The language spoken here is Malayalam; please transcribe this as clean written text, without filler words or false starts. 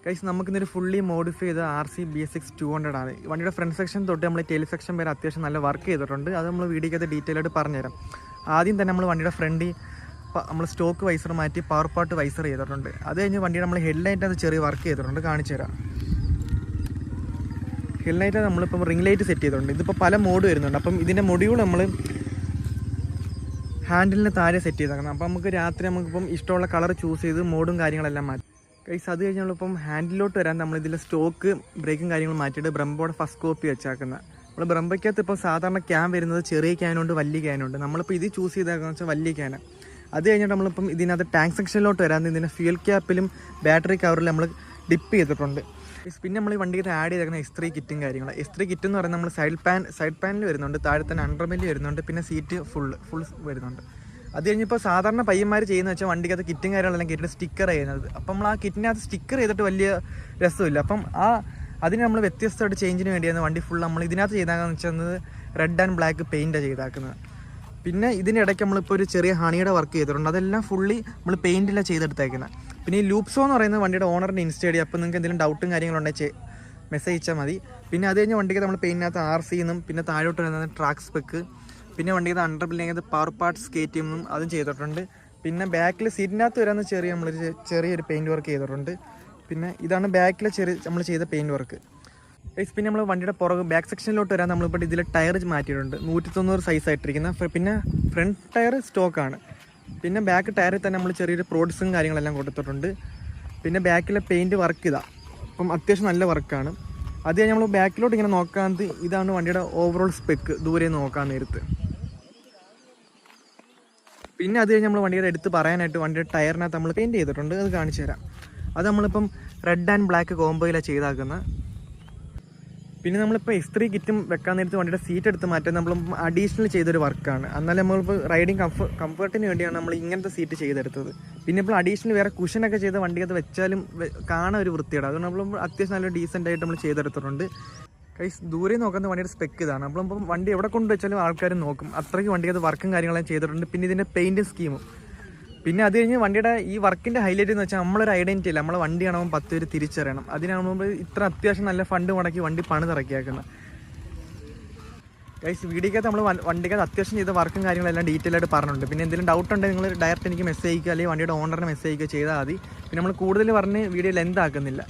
ഗൈസ് നമുക്കിന്നൊരു ഫുള്ളി മോഡിഫൈ ചെയ്ത RC BS6 200 ആണ്. വണ്ടിയുടെ ഫ്രണ്ട് സെക്ഷൻ തൊട്ട് നമ്മൾ ടെയിൽ സെക്ഷൻ വരെ അത്യാവശ്യം നല്ല വർക്ക് ചെയ്തിട്ടുണ്ട്. അത് നമ്മൾ വീഡിയോക്കകത്ത് ഡീറ്റെയിൽ ആയിട്ട് പറഞ്ഞുതരാം. ആദ്യം തന്നെ നമ്മൾ വണ്ടിയുടെ ഫ്രണ്ടിൽ നമ്മൾ സ്റ്റോക്ക് വൈസർ മാറ്റി പവർ പാർട്ട് വൈസർ ചെയ്തിട്ടുണ്ട്. അത് കഴിഞ്ഞ് വണ്ടിയുടെ നമ്മൾ ഹെഡ്ലൈറ്റ് അത് ചെറിയ വർക്ക് ചെയ്തിട്ടുണ്ട്, കാണിച്ചു തരാം. ഹെഡ്ലൈറ്റ് നമ്മളിപ്പം റിംഗ് ലൈറ്റ് സെറ്റ് ചെയ്തിട്ടുണ്ട്. ഇതിപ്പോൾ പല മോഡ് വരുന്നുണ്ട്. അപ്പം ഇതിൻ്റെ മൊഡ്യൂൾ നമ്മൾ ഹാൻഡിലിന് താഴെ സെറ്റ് ചെയ്തേക്കണം. അപ്പം നമുക്ക് രാത്രി നമുക്കിപ്പം ഇഷ്ടമുള്ള കളർ ചൂസ് ചെയ്ത് മോഡും കാര്യങ്ങളെല്ലാം മാറ്റി. ഗൈസ് അത് കഴിഞ്ഞ് നമ്മളിപ്പം ഹാൻഡിലോട്ട് വരാൻ നമ്മളിതിൽ സ്റ്റോക്ക് ബ്രേക്കും കാര്യങ്ങളും മാറ്റിയിട്ട് ബ്രംബോയുടെ ഫസ്റ്റ് കോപ്പി വെച്ചാക്കുന്നത്. നമ്മൾ ബ്രംബയ്ക്കകത്ത് ഇപ്പോൾ സാധാരണ ക്യാൻ വരുന്നത് ചെറിയ ക്യാനുണ്ട്, വലിയ ക്യാനുണ്ട്. നമ്മളിപ്പോൾ ഇത് ചൂസ് ചെയ്തേക്കാന്ന് വെച്ചാൽ വലിയ ക്യാനാണ്. അത് കഴിഞ്ഞിട്ട് നമ്മളിപ്പം ഇതിനകത്ത് ടാങ്ക് സെക്ഷനിലോട്ട് വരാൻ ഇതിൻ്റെ ഫ്യൂൽ ക്യാപ്പിലും ബാറ്ററി കവറിലും നമ്മൾ ഡിപ്പ് ചെയ്തിട്ടുണ്ട്. പിന്നെ നമ്മൾ ഈ വണ്ടിക്ക് ആഡ് ചെയ്തേക്കുന്ന S3 കിറ്റും കാര്യങ്ങളും. S3 കിറ്റ് എന്ന് പറയുന്നത് നമ്മൾ സൈഡ് പാനൽ വരുന്നുണ്ട്, താഴെ തന്നെ അണ്ടർമെല്ല് വരുന്നുണ്ട്, പിന്നെ സീറ്റ് ഫുൾ വരുന്നുണ്ട്. അത് കഴിഞ്ഞിപ്പോൾ സാധാരണ പയ്യന്മാർ ചെയ്യുന്നത് വെച്ചാൽ വണ്ടിക്കകത്ത് കിറ്റും കാര്യങ്ങളെല്ലാം കിട്ടിയിട്ട് സ്റ്റിക്കർ ചെയ്യുന്നത്. അപ്പം നമ്മൾ ആ കിറ്റിനകത്ത് സ്റ്റിക്കർ ചെയ്തിട്ട് വലിയ രസമില്ല. അപ്പം അതിന് നമ്മൾ വ്യത്യസ്തമായിട്ട് ചേഞ്ചിന് വേണ്ടിയാണ് വണ്ടി ഫുൾ നമ്മൾ ഇതിനകത്ത് ചെയ്താൽ വെച്ചാൽ റെഡ് ആൻഡ് ബ്ലാക്ക് പെയിൻറ്റാണ് ചെയ്താക്കുന്നത്. പിന്നെ ഇതിനിടയ്ക്ക് നമ്മളിപ്പോൾ ഒരു ചെറിയ ഹണിയുടെ വർക്ക് ചെയ്തിട്ടുണ്ട്. അതെല്ലാം ഫുള്ളി നമ്മൾ പെയിൻറ്റിലാണ് ചെയ്തെടുത്തേക്കുന്നത്. പിന്നെ ഈ ലൂപ്സോ എന്ന് പറയുന്നത് വണ്ടിയുടെ ഓണറിൻ്റെ ഇൻസ്റ്റ ഐഡി. അപ്പോൾ നിങ്ങൾക്ക് എന്തെങ്കിലും ഡൗട്ടും കാര്യങ്ങളുണ്ടെങ്കിൽ മെസ്സേജ് അയച്ചാൽ മതി. പിന്നെ അത് കഴിഞ്ഞ് വണ്ടിക്ക് നമ്മൾ പെയിൻറ്റിനകത്ത് RC എന്നും പിന്നെ താഴോട്ട് വരുന്നത് ട്രാക്ക് സ്പെക്ക്, പിന്നെ വണ്ടിക്ക് അണ്ടർ ബില്ലിനകത്ത് പവർ പാർട്സ് KTM എന്നും അതും ചെയ്തിട്ടുണ്ട്. പിന്നെ ബാക്കിൽ സീറ്റിനകത്ത് വരാൻ ചെറിയൊരു പെയിൻറ്റ് വർക്ക് ചെയ്തിട്ടുണ്ട്. പിന്നെ ഇതാണ് ബാക്കിൽ നമ്മൾ ചെയ്ത പെയിൻറ്റ് വർക്ക്. പിന്നെ നമ്മൾ വണ്ടിയുടെ പുറകെ ബാക്ക് സെക്ഷനിലോട്ട് വരാൻ നമ്മളിപ്പോൾ ഇതിൽ ടയർ മാറ്റിയിട്ടുണ്ട്. 190 സൈസ് ആയിട്ടിരിക്കുന്ന. പിന്നെ ഫ്രണ്ട് ടയർ സ്റ്റോക്കാണ്. പിന്നെ ബാക്ക് ടയറിൽ തന്നെ നമ്മൾ ചെറിയൊരു പ്രോഡ്സും കാര്യങ്ങളെല്ലാം കൊടുത്തിട്ടുണ്ട്. പിന്നെ ബാക്കിലെ പെയിൻറ്റ് വർക്ക് അപ്പം അത്യാവശ്യം നല്ല വർക്കാണ്. അത് കഴിഞ്ഞ് നമ്മൾ ബാക്കിലോട്ട് ഇങ്ങനെ നോക്കാത്തത് ഇതാണ് വണ്ടിയുടെ ഓവറോൾ സ്പെക്ക് ദൂരെ നോക്കാൻ നേരത്ത്. പിന്നെ അത് കഴിഞ്ഞ് നമ്മൾ വണ്ടിയുടെ എടുത്ത് പറയാനായിട്ട് വണ്ടിയുടെ ടയറിനകത്ത് നമ്മൾ പെയിൻറ്റ് ചെയ്തിട്ടുണ്ട്, അത് കാണിച്ചു തരാം. അത് നമ്മളിപ്പം റെഡ് ആൻഡ് ബ്ലാക്ക് കോംബോയിലാണ് ചെയ്താക്കുന്നത്. പിന്നെ നമ്മളിപ്പോൾ S3 കിറ്റും വെക്കാൻ നേരത്ത് വണ്ടിയുടെ സീറ്റ് എടുത്ത് മാറ്റാൻ നമ്മൾ അഡീഷണൽ ചെയ്തൊരു വർക്കാണ്. എന്നാലും നമ്മളിപ്പോൾ റൈഡിങ് കംഫർട്ടിന് വേണ്ടിയാണ് നമ്മൾ ഇങ്ങനത്തെ സീറ്റ് ചെയ്തെടുത്തത്. പിന്നെ ഇപ്പോൾ അഡീഷണൽ വേറെ കുഷനൊക്കെ ചെയ്ത് വണ്ടിക്കകത്ത് വെച്ചാലും കാണാൻ ഒരു വൃത്തിയാണ്. അതുകൊണ്ട് നമ്മൾ അത്യാവശ്യം നല്ല ഡീസൻ്റ് ആയിട്ട് നമ്മൾ ചെയ്തെടുത്തിട്ടുണ്ട്. ദൂരെ നോക്കുന്ന വണ്ടിയുടെ സ്പെക്ക് ഇതാണ്. നമ്മളിപ്പം വണ്ടി എവിടെ കൊണ്ട് വെച്ചാലും ആൾക്കാർ നോക്കും, അത്രയ്ക്ക് വണ്ടിക്കകത്ത് വർക്കും കാര്യങ്ങളും ചെയ്തിട്ടുണ്ട്. പിന്നെ ഇതിൻ്റെ പെയിൻറ്റും സ്കീമും. പിന്നെ അത് കഴിഞ്ഞ് വണ്ടിയുടെ ഈ വർക്കിൻ്റെ ഹൈലൈറ്റ് എന്ന് വെച്ചാൽ നമ്മളൊരു ഐഡൻറ്റിറ്റി ഇല്ല. നമ്മളെ വണ്ടി കാണുമ്പോൾ 10 പേര് തിരിച്ചറിയണം. അതിനാകുമ്പോൾ ഇത്ര അത്യാവശ്യം നല്ല ഫണ്ട് മുടക്കി വണ്ടി പണിതിറക്കിയാക്കുന്നത്. ഗൈസ് വീഡിയോക്കകത്ത് നമ്മൾ വണ്ടിക്കകത്ത് അത്യാവശ്യം ചെയ്ത വർക്കും കാര്യങ്ങളെല്ലാം ഡീറ്റെയിൽ ആയിട്ട് പറഞ്ഞിട്ടുണ്ട്. പിന്നെ എന്തെങ്കിലും ഡൗട്ട് ഉണ്ടെങ്കിൽ നിങ്ങൾ ഡയറക്റ്റ് എനിക്ക് മെസ്സേജ് ചെയ്യുക, അല്ലെങ്കിൽ വണ്ടിയുടെ ഓണറിന് മെസ്സേജ് ചെയ്യുക ചെയ്താൽ മതി. പിന്നെ നമ്മൾ കൂടുതൽ പറഞ്ഞ് വീഡിയോ ലെന്ത് ആക്കുന്നില്ല.